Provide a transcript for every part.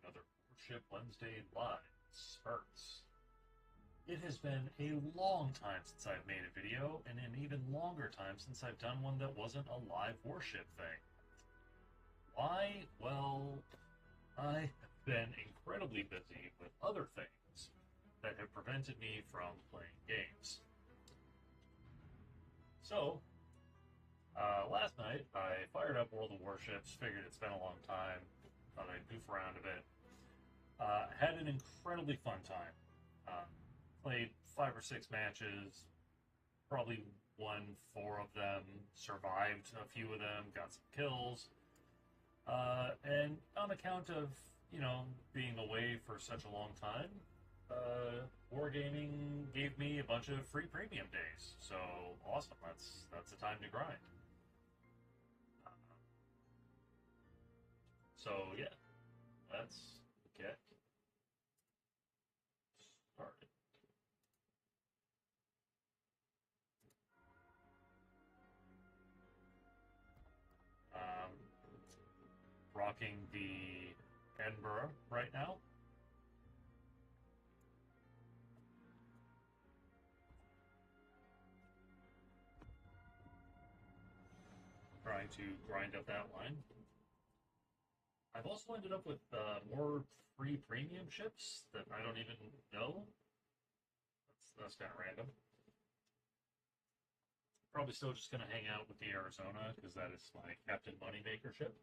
another Warship Wednesday Live Spurts. It has been a long time since I've made a video, and an even longer time since I've done one that wasn't a live Warship thing. Why? Well, I have been incredibly busy with other things that have prevented me from playing games. So, last night I fired up World of Warships, figured it's been a long time, thought I'd goof around a bit. Had an incredibly fun time. Played 5 or 6 matches, probably won 4 of them, survived a few of them, got some kills. And on account of, being away for such a long time, Wargaming gave me a bunch of free premium days. So awesome, that's the time to grind. So yeah, let's get started. Rocking the Edinburgh right now. Trying to grind up that line. I've also ended up with more free premium ships that I don't even know. That's kind of random. Probably still just going to hang out with the Arizona because that is my Captain Moneymaker ship.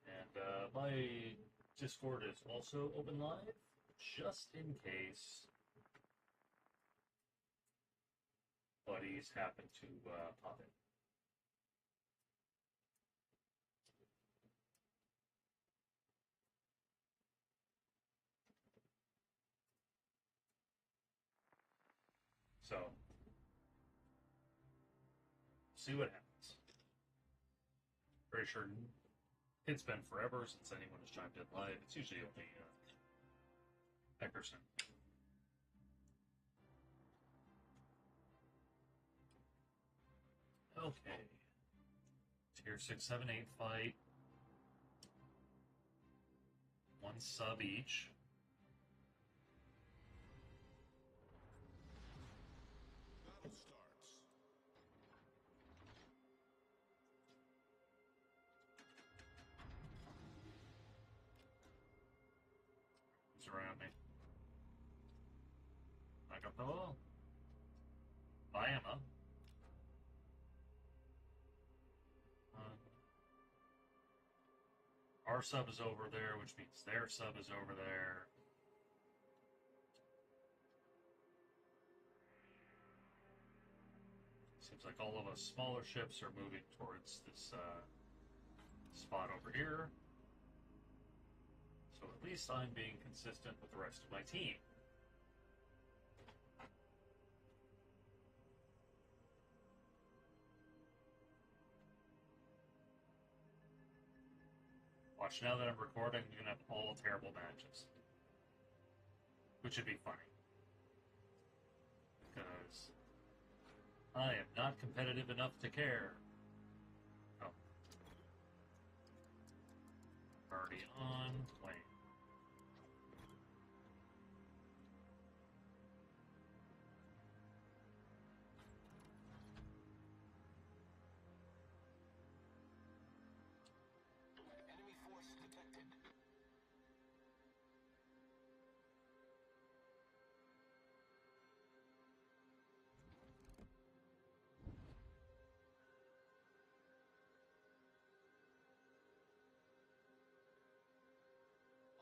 And my Discord is also open live, just in case buddies happen to pop in. So, see what happens. Pretty sure it's been forever since anyone has chimed in live. It's usually only Eckerson. Okay. Tier 6, 7, 8 fight. 1 sub each. Battle starts. Who's around me? I got the wall. Bye, Emma. Our sub is over there, which means their sub is over there. Seems like all of us smaller ships are moving towards this spot over here. So at least I'm being consistent with the rest of my team. Watch, now that I'm recording, I'm going to have all terrible matches. Which would be funny. Because I am not competitive enough to care. Oh. Already on plane. Enemy force detected.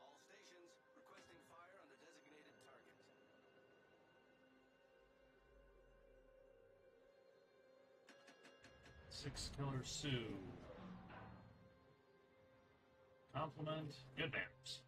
All stations requesting fire on the designated target. 6 Killer Sue. Compliment. Good manners.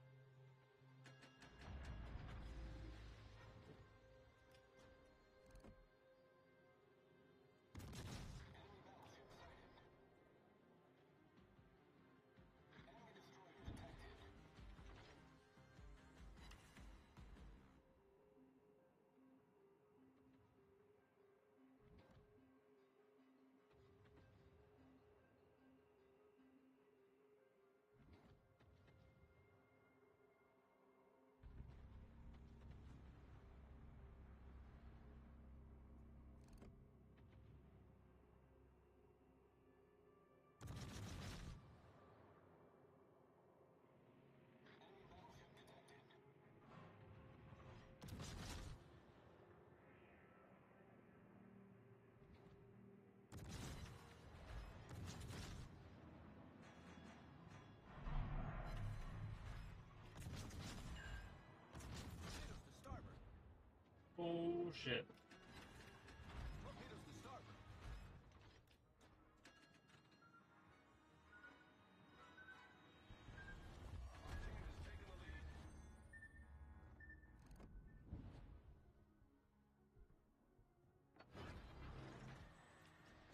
shit. Torpedoes to starboard. Our team has taken the lead.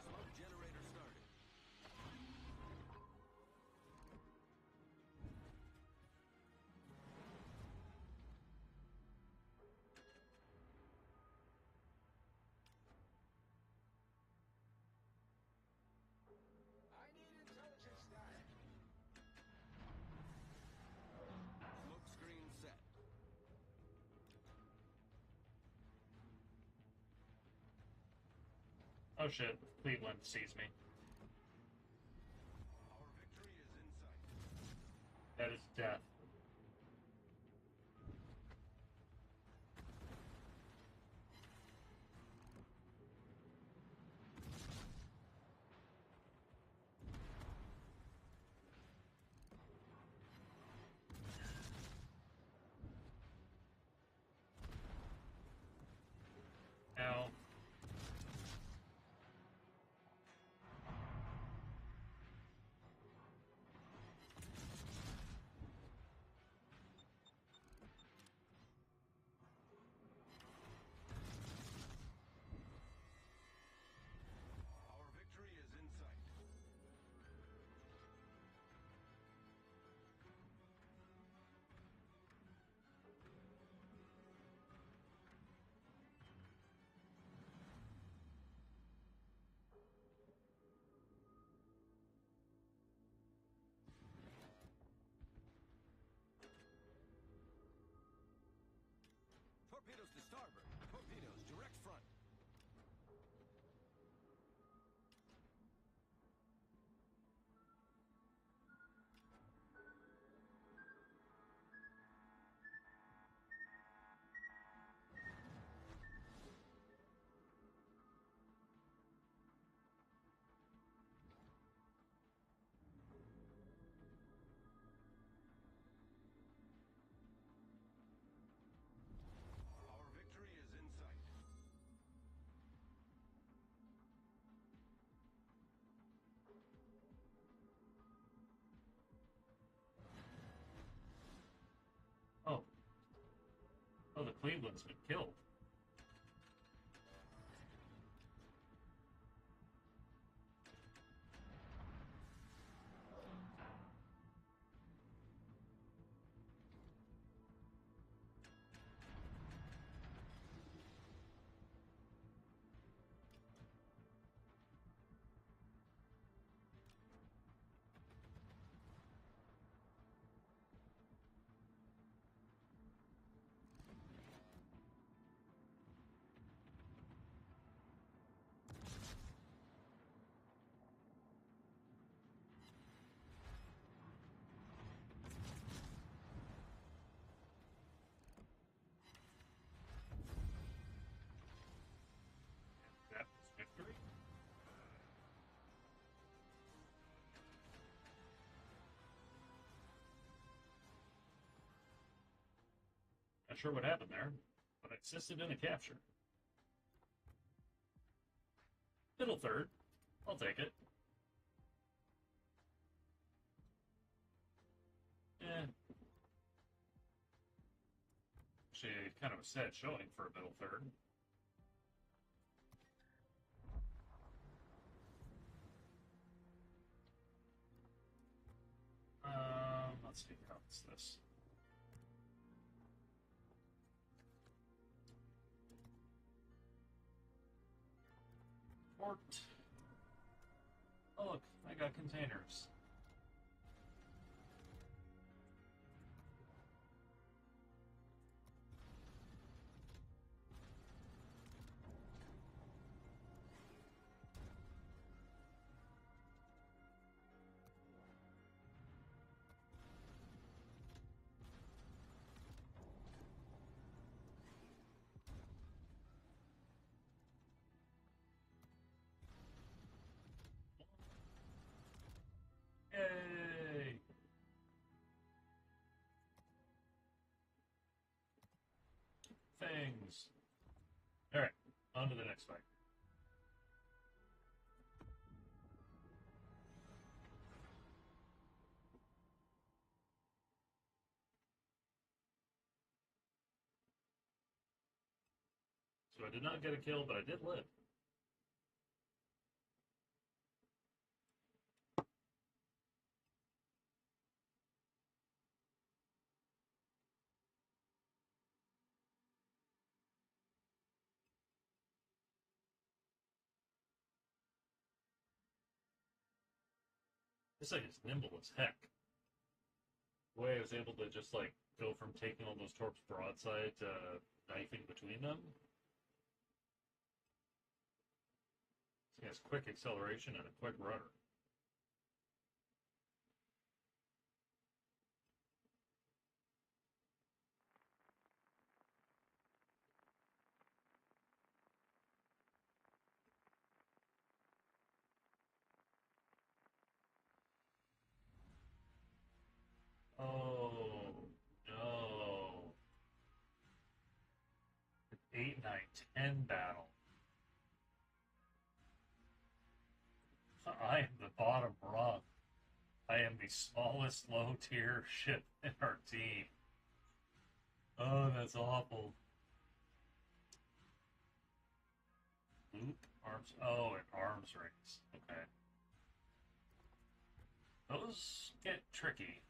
Smoke generator started. I need intelligence data. Smoke screen set. Oh shit, Cleveland sees me. Our victory is in sight. That is death. Now, Our victory is in sight. Torpedoes to starboard. Torpedoes direct front. Our victory is in sight. oh. Oh, the Cleveland's been killed. That was victory? Not sure what happened there, but I assisted in a capture. Middle third. I'll take it. Eh. Actually, kind of a sad showing for a middle third. Let's see, how is this? Port. Oh look, I got containers. Yay! Things. Alright, on to the next fight. So I did not get a kill, but I did live. This thing is nimble as heck. The way I was able to just like go from taking all those torps broadside to knifing between them. This thing has quick acceleration and a quick rudder. Oh no. 8, 9, 10 battle. I am the bottom rung. I am the smallest low tier ship in our team. Oh, that's awful. Loop arms. Oh, and arms race. Okay. Those get tricky.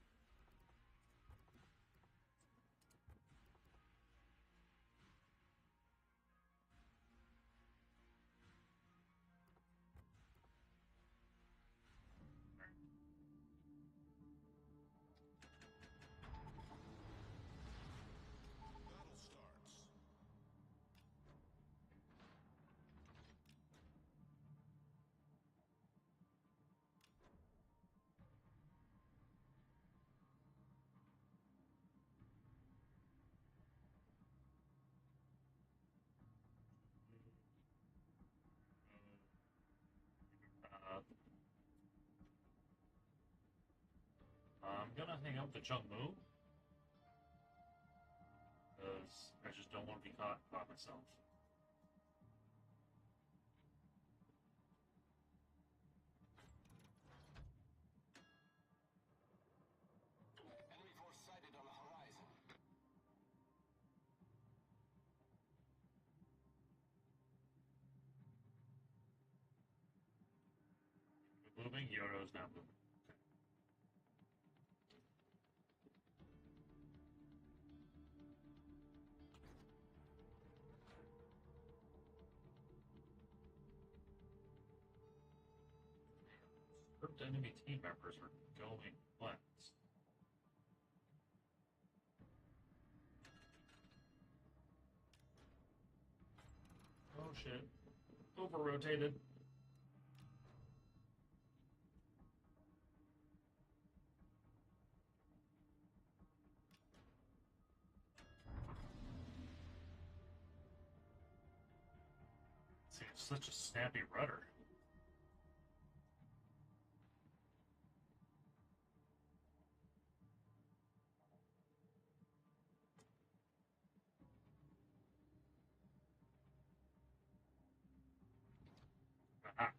Battle starts. Uh, I'm gonna hang out with the Chung Moo. Because I just don't want to be caught by myself. Enemy force sighted on the horizon. Moving, Yodo's now moving. Certain enemy team members are going west. Oh shit. Over rotated. Seems such a snappy rudder. Aha.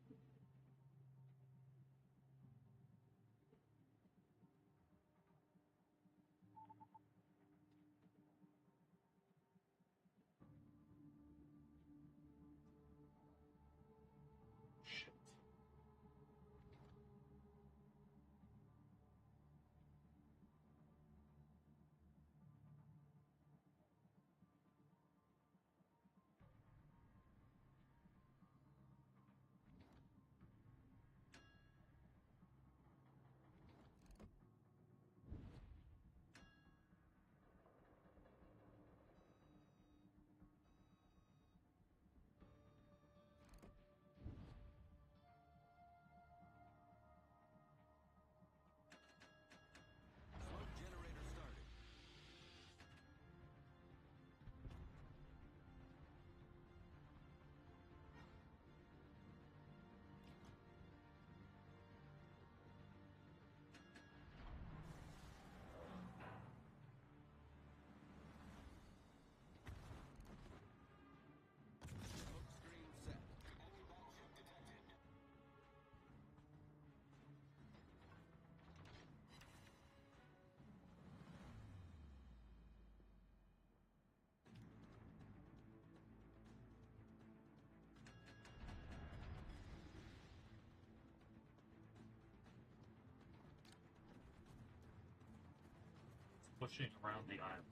pushing around the island.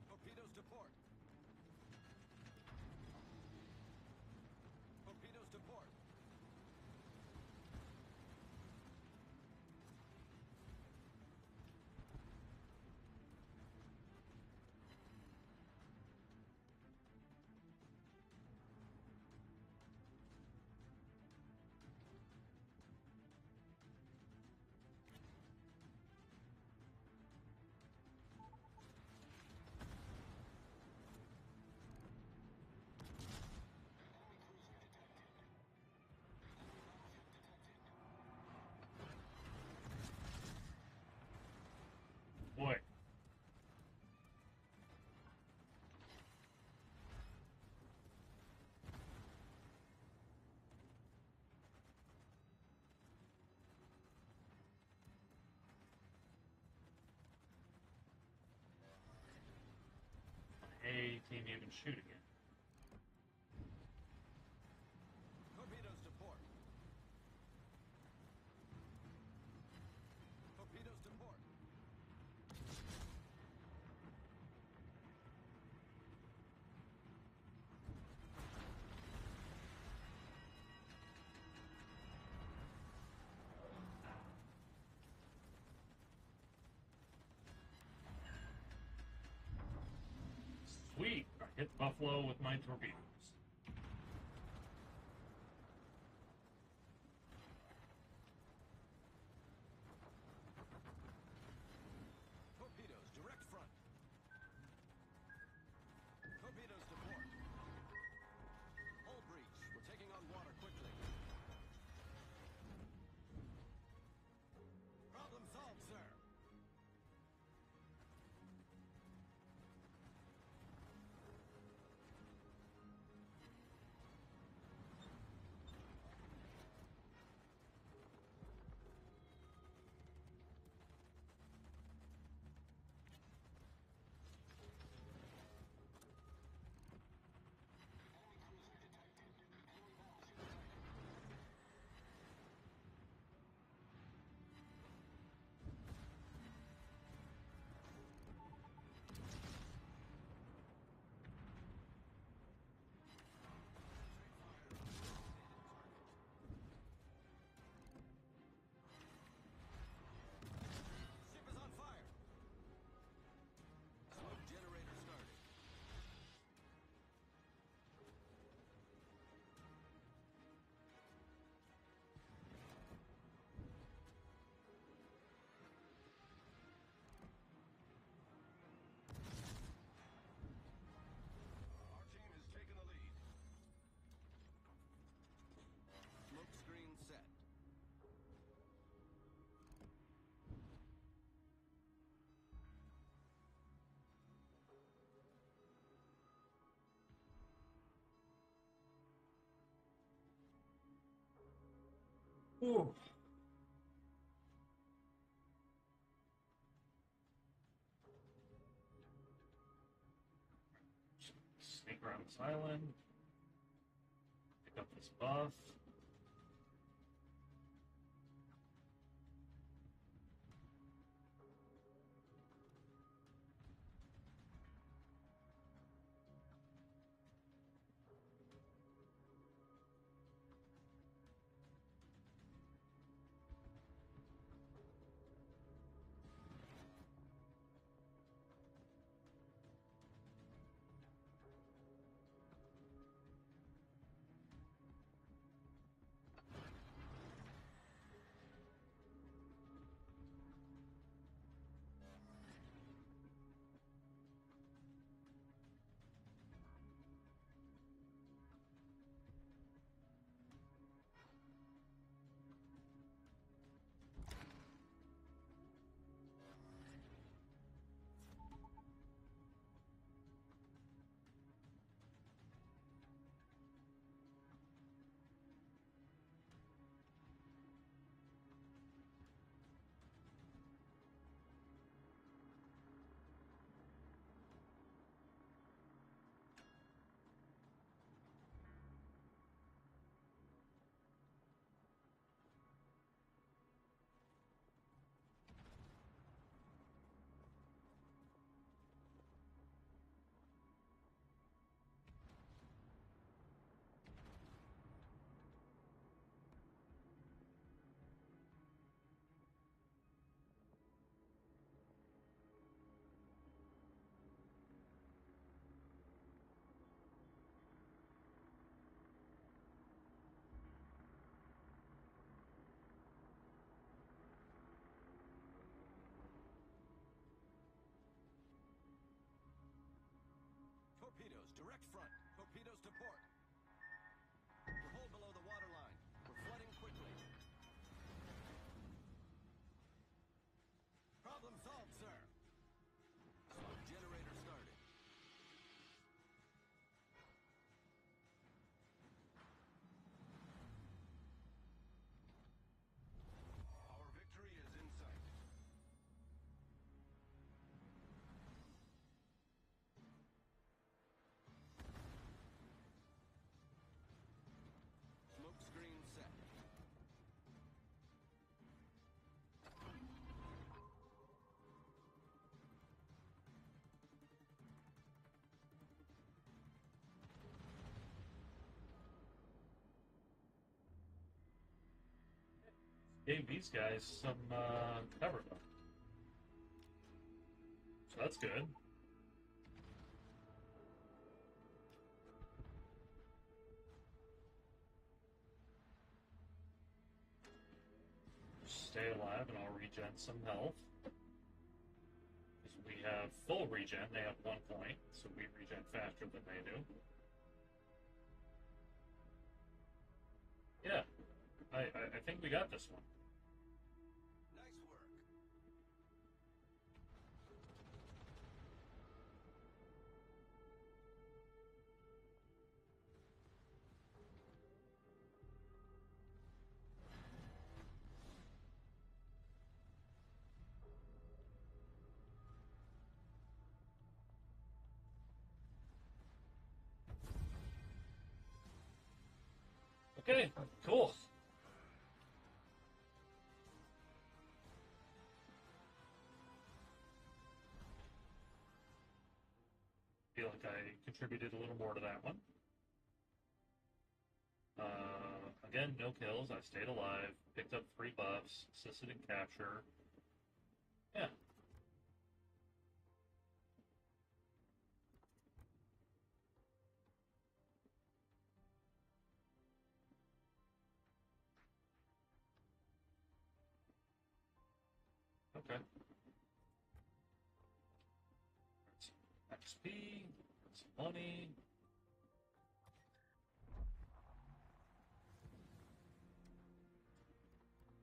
Torpedoes to port. Torpedoes to port. Boy. A team even shooting it. Torpedoes to port. Torpedoes to port. Sweet! I hit Buffalo with my torpedoes. Torpedoes direct front. Torpedoes to port. Hull breach. We're taking on water quickly. Problem solved, sir. Ship is on fire. Smoke generator started. Our team has taken the lead. Smoke screen set. Ooh. Sneak around this island. Pick up this buff. to port. We're hull below the waterline. We're flooding quickly. Problem solved, sir. Slug generator started. Our victory is in sight. Smoke screen set. Gave these guys some cover though. So that's good. Stay alive and I'll regen some health. Because we have full regen, they have 1 point, so we regen faster than they do. Yeah, I think we got this one. Nice work. Okay, cool. Feel like I contributed a little more to that one. Again, no kills. I stayed alive. Picked up 3 buffs. Assisted in capture. Yeah. Okay. XP. Some money.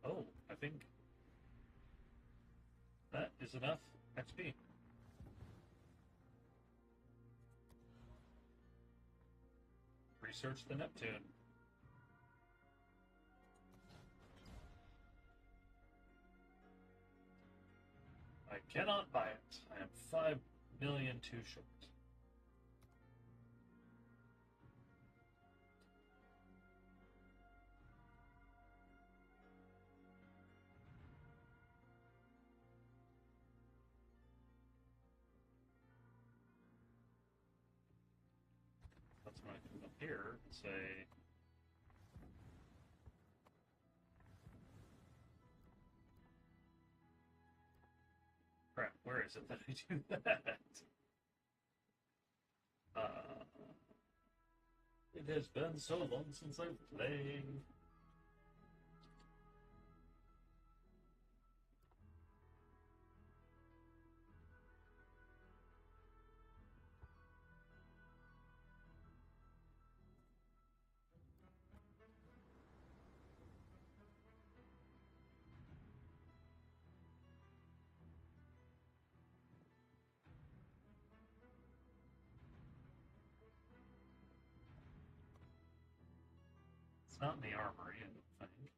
Oh, I think that is enough XP. Research the Neptune. I cannot buy it. I am 5 million too short. That's when I come up here and say, crap, where is it that I do that? It has been so long since I've played. It's not in the armory, I don't think.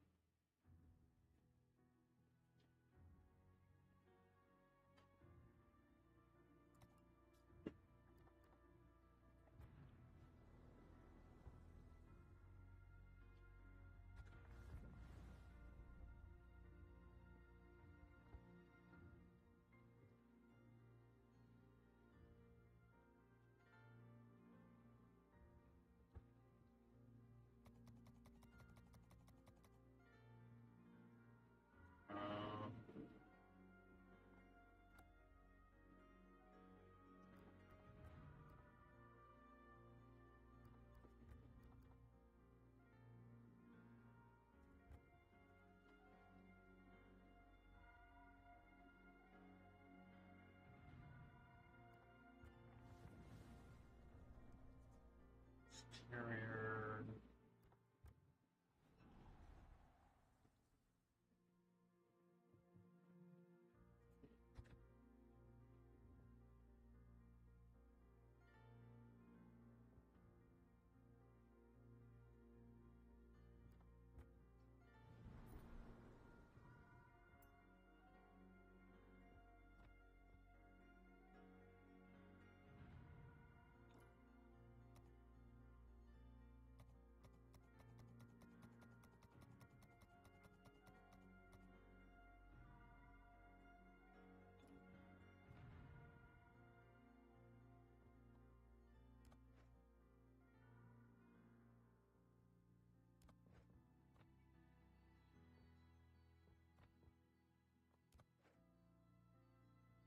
Carrier.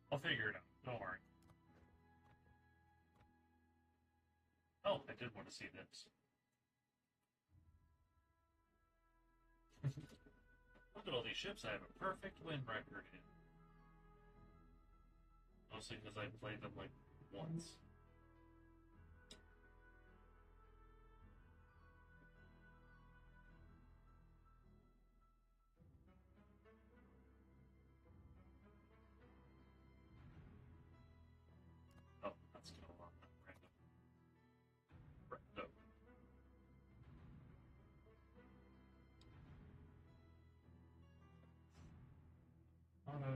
I'll figure it out. Don't worry. Oh, I did want to see this. Look at all these ships I have a perfect win record in. Mostly because I played them like once. Oh, that's kind of a lot. Random. Random. Auto.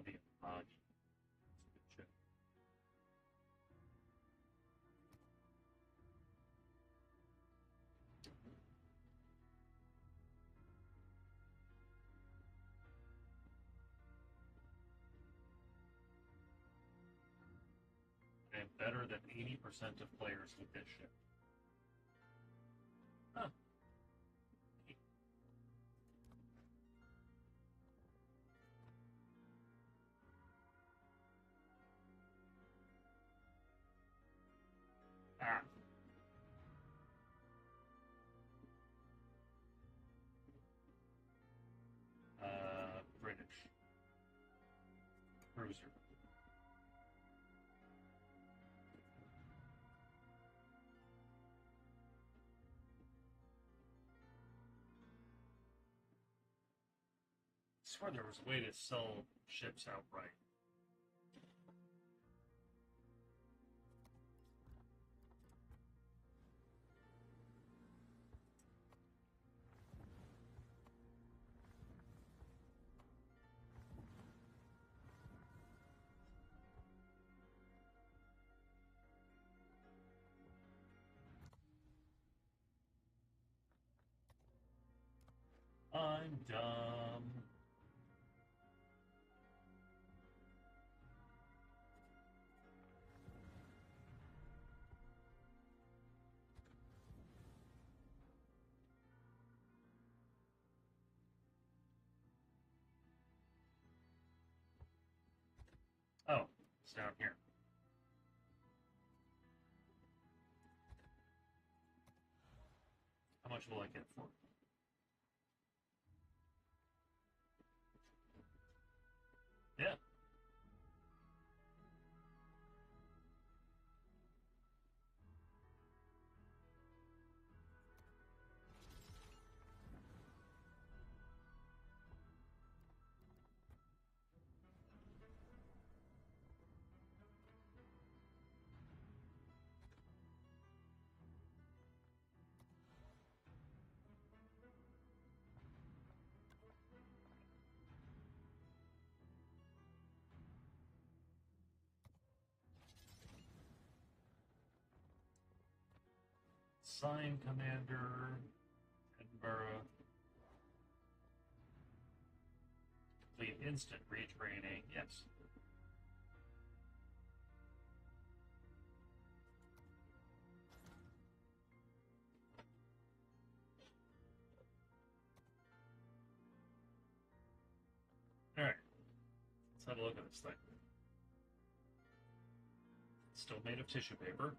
The Amagi. That's a good ship. I am better than 80% of players with this ship. Huh. Ah. British. Cruiser. I swear there was a way to sell ships outright. I'm dumb. Oh, it's down here. How much will I get for it? Yeah. Sign Commander, Edinburgh. Complete instant retraining. Yes. Alright. Let's have a look at this thing. It's still made of tissue paper.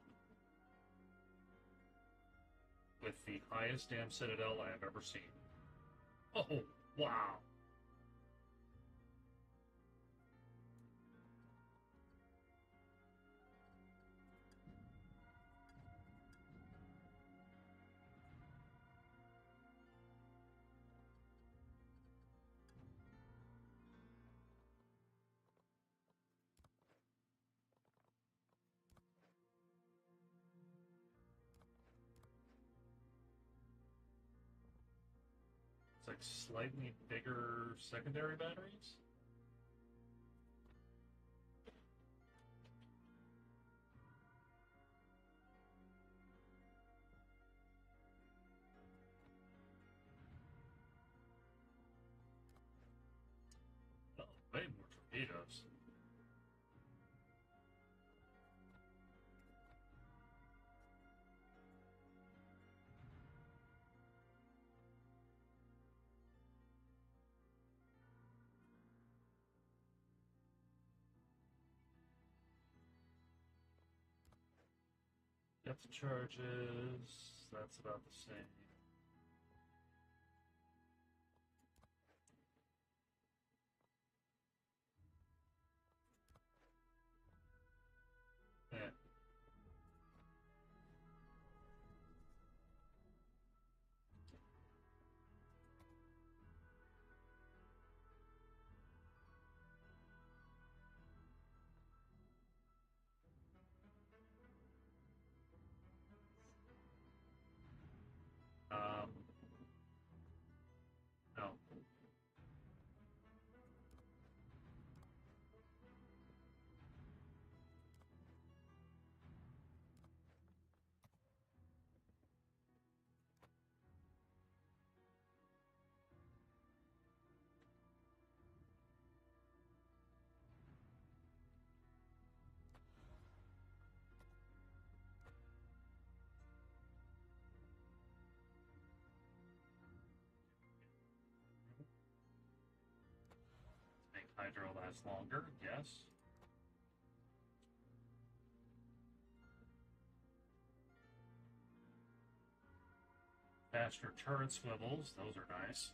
With the highest damn citadel I have ever seen. Oh, wow. It's like slightly bigger secondary batteries. Oh, way more torpedoes. Depth charges, that's about the same. Yeah. Um, no. Make hydro last longer, yes. Faster turret swivels, those are nice.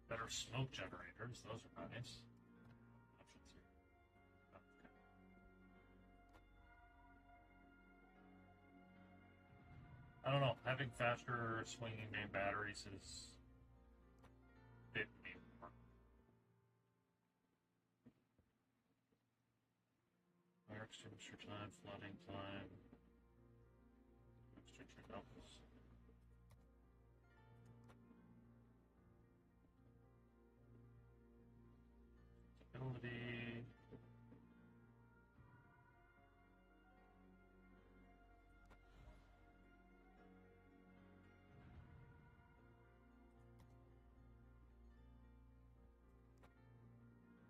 Better smoke generators, those are nice. Options here. Okay. I don't know, having faster swinging main batteries is a bit more. Fire extinguisher time, flooding time. Extinguisher doubles. Ability.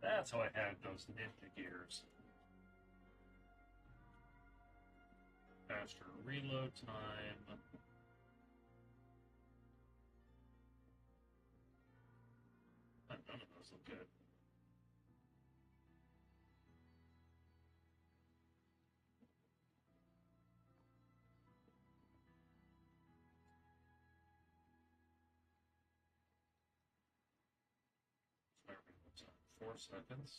That's how I had those ninja gears. Faster reload time. None of those look good. Fire reload time, 4 seconds.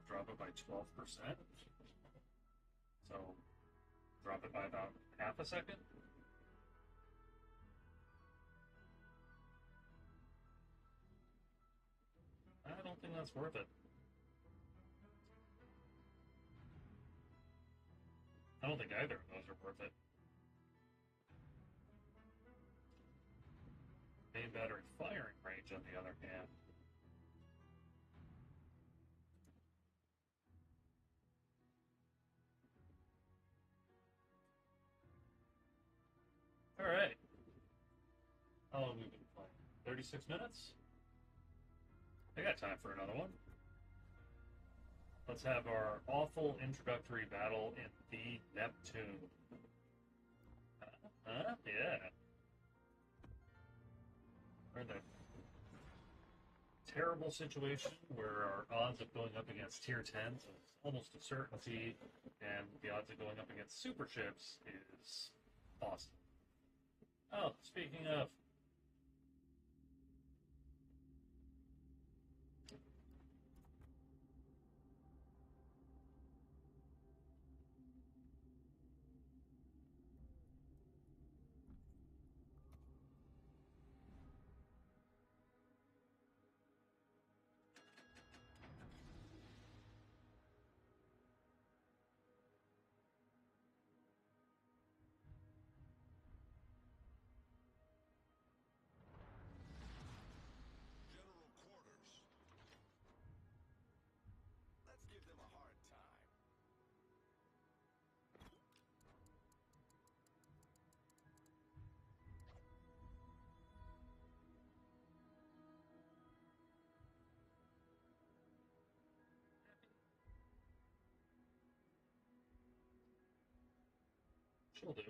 Drop it by 12%. So drop it by about half a second. I don't think that's worth it. I don't think either of those are worth it. Main battery firing range, on the other hand. Alright. How long have we been playing? 36 minutes? I got time for another one. Let's have our awful introductory battle in the Neptune. Yeah. We're in a terrible situation where our odds of going up against tier 10s is almost a certainty, and the odds of going up against super ships is awesome. Oh, speaking of, She'll do.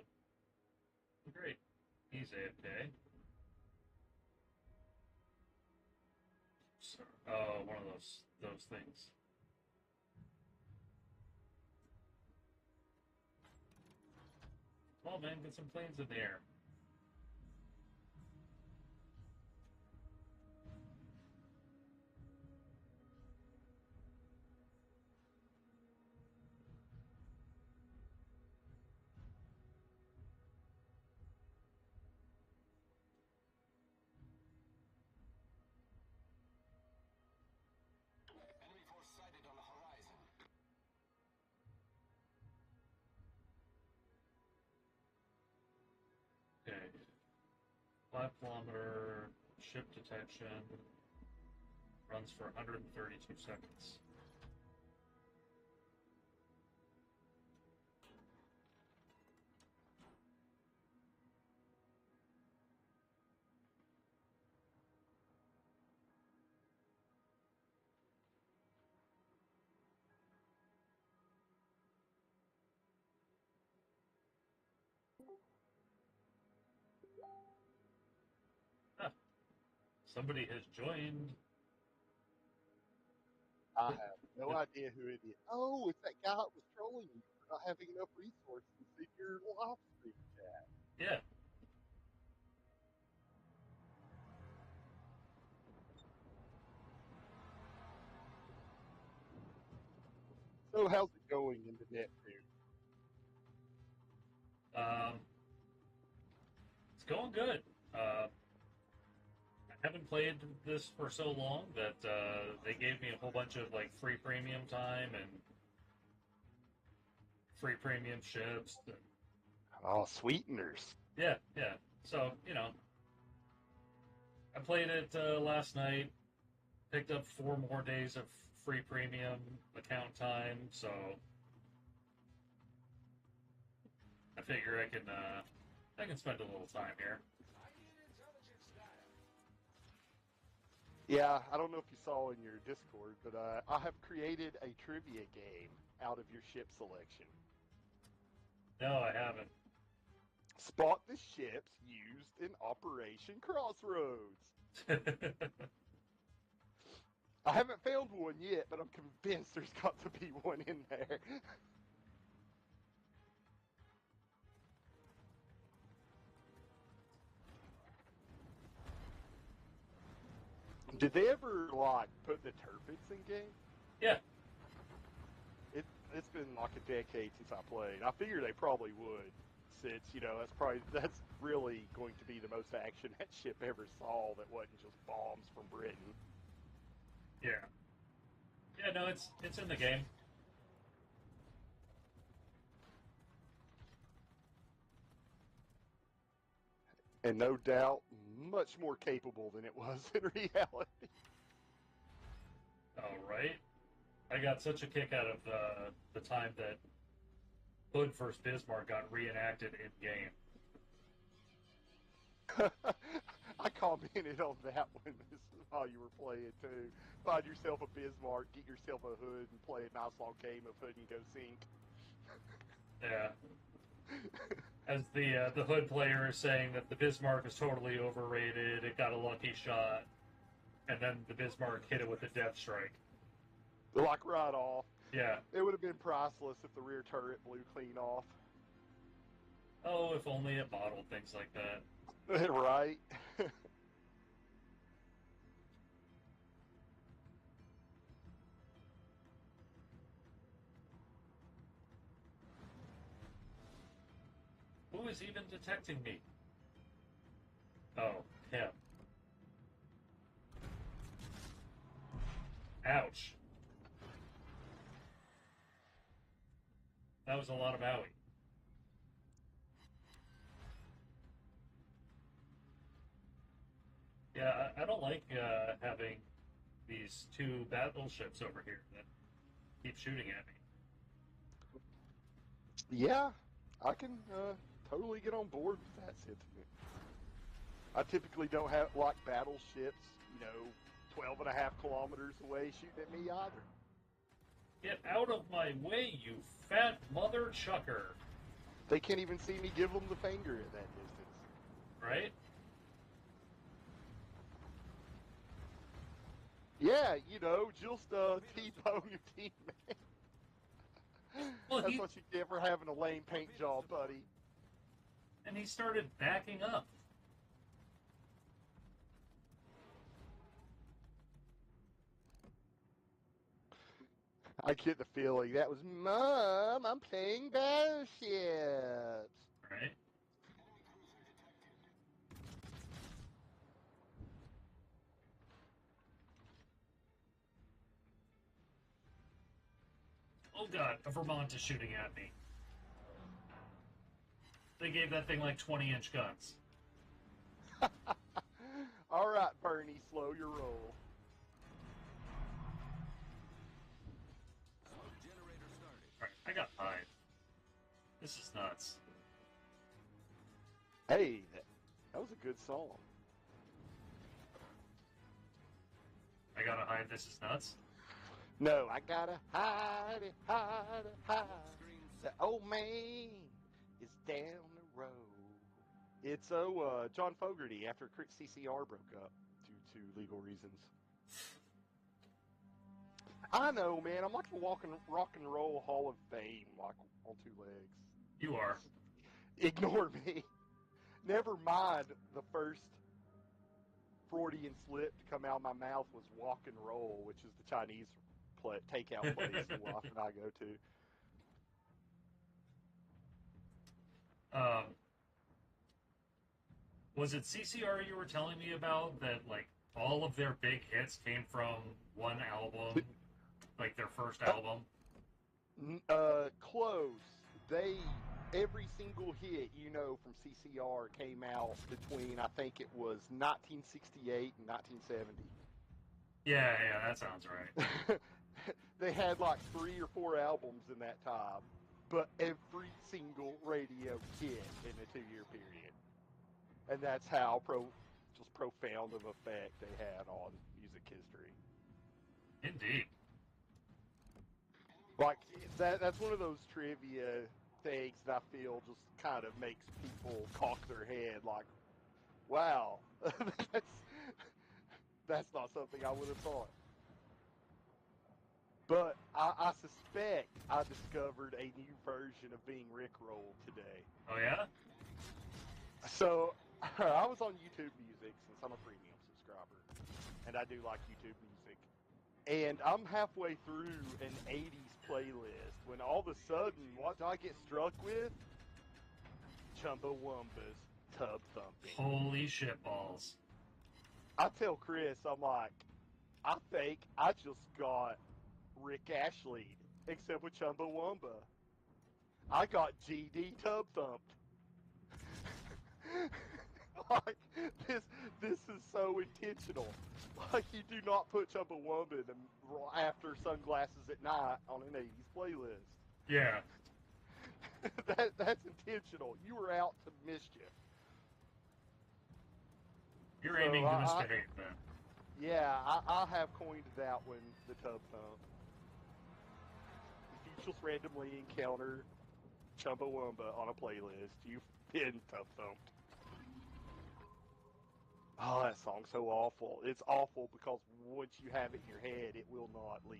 Great. He's AFK. So, oh, one of those things. Come on, man, get some planes in the air. Enemy force sighted on the horizon. Okay. 5-kilometer ship detection runs for 132 seconds. Ah, somebody has joined. I have no idea who it is. Oh, it's that guy that was trolling you for not having enough resources in your live stream chat. Yeah. So how's it going in the Neptune? It's going good. I haven't played this for so long that they gave me a whole bunch of like free premium time and free premium ships. And, Oh, sweeteners. yeah. So I played it last night. Picked up 4 more days of free premium account time. So I figure I can spend a little time here. Yeah, I don't know if you saw in your Discord, but I have created a trivia game out of your ship selection. No, I haven't. Spot the ships used in Operation Crossroads. I haven't found one yet, but I'm convinced there's got to be one in there. Did they ever, like, put the turpits in game? Yeah. It's been like a decade since I played. I figured they probably would, since, that's really going to be the most action that ship ever saw that wasn't just bombs from Britain. Yeah. Yeah, no, it's in the game. And no doubt, much more capable than it was in reality. Oh, right. I got such a kick out of the time that Hood vs. Bismarck got reenacted in game. I commented on that one while you were playing too. Find yourself a Bismarck, get yourself a Hood, and play a nice long game of Hood and go sink. Yeah. As the Hood player is saying that the Bismarck is totally overrated, it got a lucky shot, and then the Bismarck hit it with a death strike. Like right off. Yeah. It would have been priceless if the rear turret blew clean off. Oh, if only it bottled things like that. Right? Who is even detecting me? Oh, him. Ouch. That was a lot of owie. Yeah, I don't like having these 2 battleships over here that keep shooting at me. Yeah, I can totally get on board with that sentiment. I typically don't have like battleships, 12.5 kilometers away shooting at me either. Get out of my way, you fat mother chucker. They can't even see me give them the finger at that distance. Right? Yeah, you know, just T-bone your teammate. Well, That's what you get for having a lame paint job, buddy. And he started backing up. I get the feeling that was, Mom, I'm playing battleships. Right? Oh god, a Vermont is shooting at me. They gave that thing like 20-inch guns. All right, Bernie, slow your roll. Smoke generator started. Alright, I got hide. This is nuts. Hey, that was a good song. I gotta hide This Is Nuts. No, I gotta hide it, hide it, hide it. Screen The set. old man is down the road. It's John Fogerty after CCR broke up due to legal reasons. I know, man. I'm like a walking rock and roll Hall of Fame, like on two legs. You are. Ignore me. Never mind. The first Freudian slip to come out of my mouth was walk and roll, which is the Chinese takeout place the wife and I go to. Was it CCR you were telling me about that, like, all of their big hits came from one album, like their first album? Close. Every single hit, you know, from CCR came out between, I think it was 1968 and 1970. Yeah, that sounds right. They had like 3 or 4 albums in that time, but every single radio hit in a 2-year period. And that's how just profound of effect they had on music history. Indeed. Like, that's one of those trivia things that I feel just kind of makes people cock their head like, wow, that's not something I would have thought. But I suspect I discovered a new version of being Rickrolled today. Oh, yeah? So, I was on YouTube Music since I'm a premium subscriber, and I do like YouTube Music. And I'm halfway through an 80s playlist when all of a sudden, what do I get struck with? Chumbawamba's Tub Thumping. Holy shitballs. I tell Chris, I'm like, I think I just got Rick Ashley, except with Chumbawamba. I got GD Tub Thumped. Like, this is so intentional. Like, you do not put Chumbawamba in after Sunglasses at Night on an 80s playlist. Yeah. That's intentional. You were out to mischief. You're aiming to misbehave, then. Yeah, I have coined that one the Tub Thump. If you just randomly encounter Chumbawamba on a playlist, you've been Tub Thumped. Oh, that song's so awful. It's awful because once you have it in your head, it will not leave.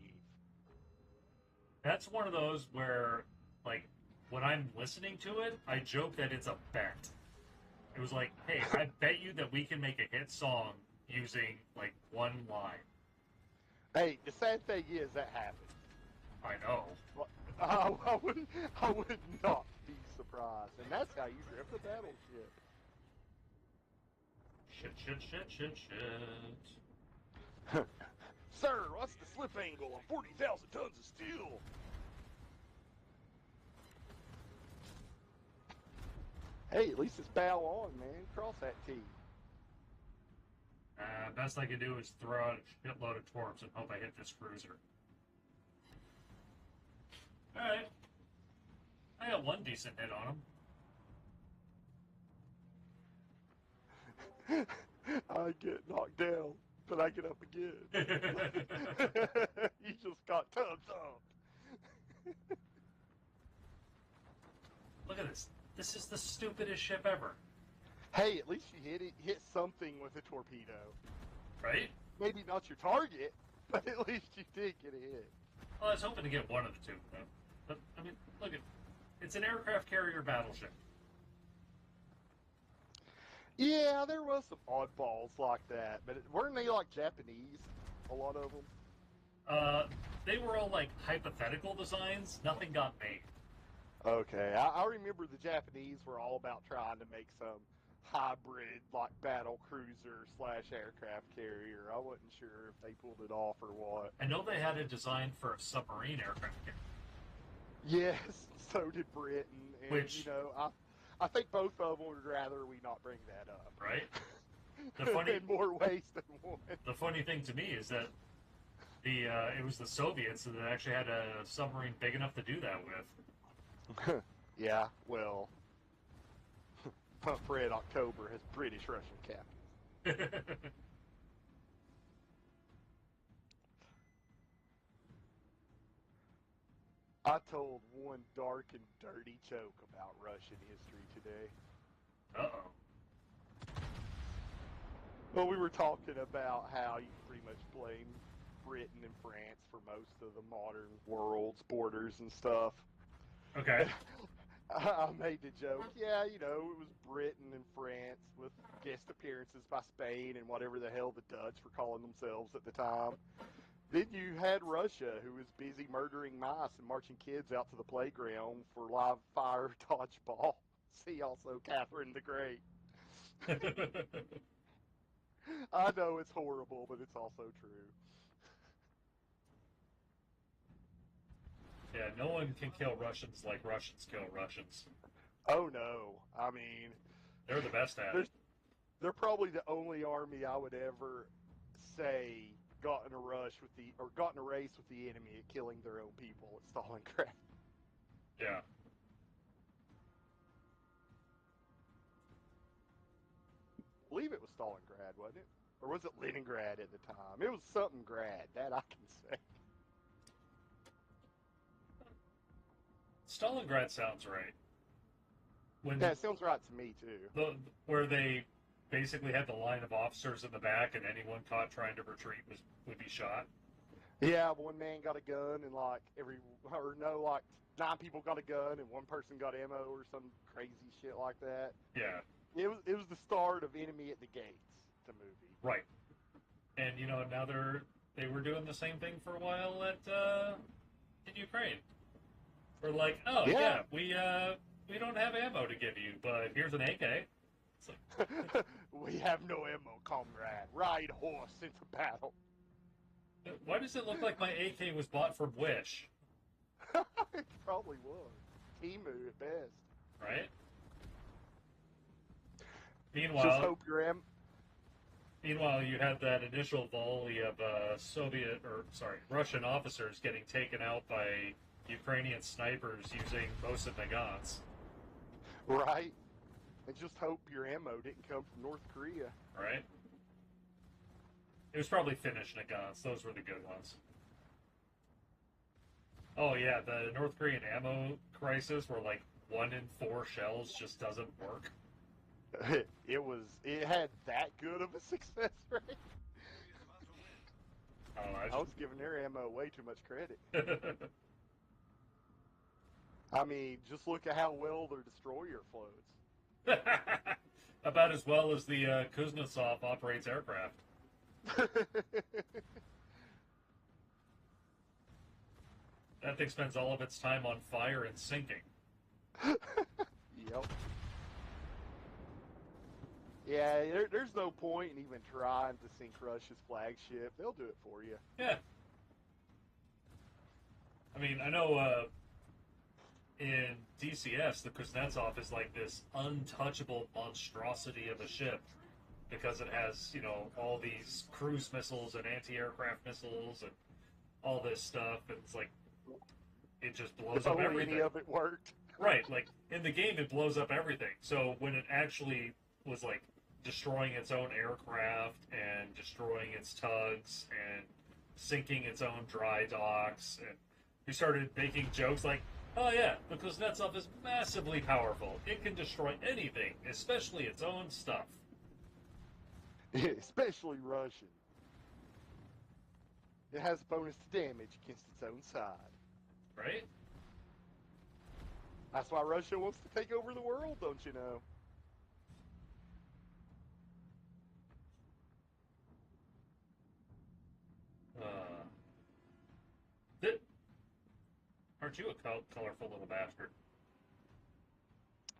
That's one of those where, like, when I'm listening to it, I joke that it's a bet. It was like, hey, I bet you that we can make a hit song using, like, one line. Hey, the sad thing is that happened. I know. I would not be surprised. And that's how you drift a battleship. Shit. Sir, what's the slip angle on 40,000 tons of steel? Hey, at least it's bow on, man. Cross that T. Best I can do is throw out a shitload of torps and hope I hit this cruiser. Alright. I got one decent hit on him. I get knocked down, but I get up again. You just got tub thumped. Look at this. This is the stupidest ship ever. Hey, at least you hit something with a torpedo. Right? Maybe not your target, but at least you did get a hit. Well, I was hoping to get one of the two. But I mean, look at it's an aircraft carrier battleship. Yeah, there was some oddballs like that, but weren't they like Japanese? A lot of them. They were all like hypothetical designs. Nothing got made. Okay, I remember the Japanese were all about trying to make some hybrid like battle cruiser / aircraft carrier. I wasn't sure if they pulled it off or what. I know they had a design for a submarine aircraft carrier. Yes, so did Britain, and Which- you know, I think both of them would rather we not bring that up. Right? The funny- in more ways than one. The funny thing to me is that it was the Soviets that actually had a submarine big enough to do that with. Yeah, well, Red October has British-Russian captains. I told one dark and dirty joke about Russian history today. Uh-oh. Well, we were talking about how you pretty much blame Britain and France for most of the modern world's borders and stuff. Okay. I made the joke, yeah, you know, it was Britain and France with guest appearances by Spain and whatever the hell the Dutch were calling themselves at the time. Then you had Russia, who was busy murdering mice and marching kids out to the playground for live fire dodgeball. See also Catherine the Great. I know it's horrible, but it's also true. Yeah, no one can kill Russians like Russians kill Russians. Oh no, I mean, They're the best at it. they're probably the only army I would ever say got in a race with the enemy at killing their own people at Stalingrad. Yeah. I believe it was Stalingrad, wasn't it? Or was it Leningrad at the time? It was something grad, that I can say. Stalingrad sounds right. When Yeah, it sounds right to me too. where they basically had the line of officers in the back, and anyone caught trying to retreat would be shot. Yeah, one man got a gun and like 9 people got a gun and one person got ammo or some crazy shit like that. Yeah. It was the start of Enemy at the Gates, the movie. Right. And now they were doing the same thing for a while in Ukraine. We're like, oh yeah, we don't have ammo to give you, but here's an AK. It's like, We have no ammo, comrade. Ride horse into battle. why does it look like my AK was bought from Wish? It probably was. Timu at best. Right? Just hope your Meanwhile, you had that initial volley of Russian officers getting taken out by Ukrainian snipers using Mosin Nagants. right? And just hope your ammo didn't come from North Korea. Right? It was probably Finnish Nagants. Those were the good ones. Oh yeah, the North Korean ammo crisis where like 1 in 4 shells just doesn't work. It had that good of a success rate. Oh, I was giving their ammo way too much credit. I mean, just look at how well their destroyer floats. About as well as the Kuznetsov operates aircraft. That thing spends all of its time on fire and sinking. Yep. Yeah, there's no point in even trying to sink Russia's flagship. They'll do it for you. Yeah. I mean, I know in DCS, the Kuznetsov is like this untouchable monstrosity of a ship because it has, all these cruise missiles and anti-aircraft missiles and all this stuff. And it's like, it just blows If up only everything. any of it worked. Right, like, in the game, it blows up everything. So when it actually was, like, destroying its own aircraft and destroying its tugs and sinking its own dry docks, and we started making jokes like, Oh yeah, because that stuff is massively powerful. It can destroy anything, especially its own stuff. Especially Russian. It has bonus damage against its own side. Right? That's why Russia wants to take over the world, don't you know? Uh, th- aren't you a colorful little bastard?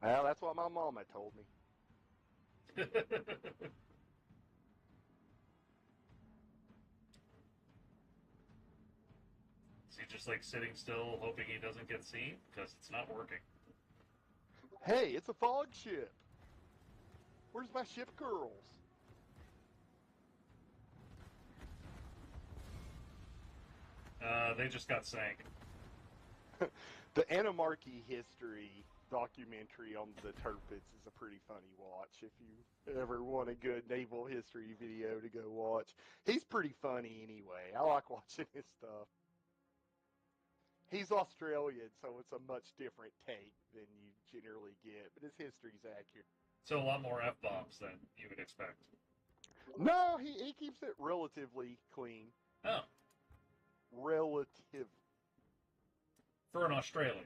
Well, that's what my mama told me. Is he just like sitting still, hoping he doesn't get seen? Because it's not working. Hey, it's a fog ship. Where's my ship girls? They just got sank. The Anarchy history documentary on the Turpits is a pretty funny watch. If you ever want a good naval history video to go watch, he's pretty funny anyway. I like watching his stuff. He's Australian, so it's a much different take than you generally get, but his history's accurate. So a lot more F-bombs than you would expect. No, he keeps it relatively clean. Oh. Relative. For an Australian.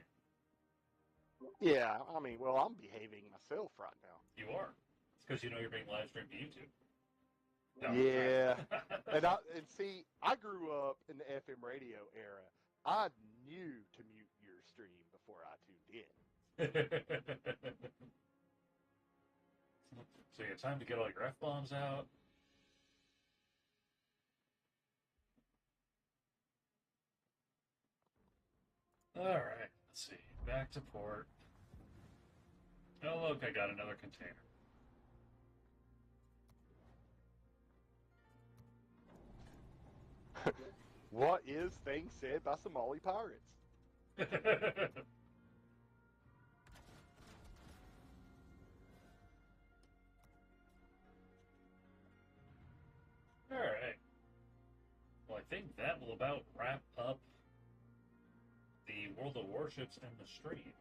Yeah, I mean, well, I'm behaving myself right now. You are. It's because you know you're being live streamed to YouTube. No. Yeah. and see, I grew up in the FM radio era. I knew to mute your stream before I tuned in. So you have time to get all your F-bombs out. Alright, let's see. Back to port. Oh, look, I got another container. What is things said by Somali pirates? Alright. Well, I think that will about wrap up the World of Warships and the stream.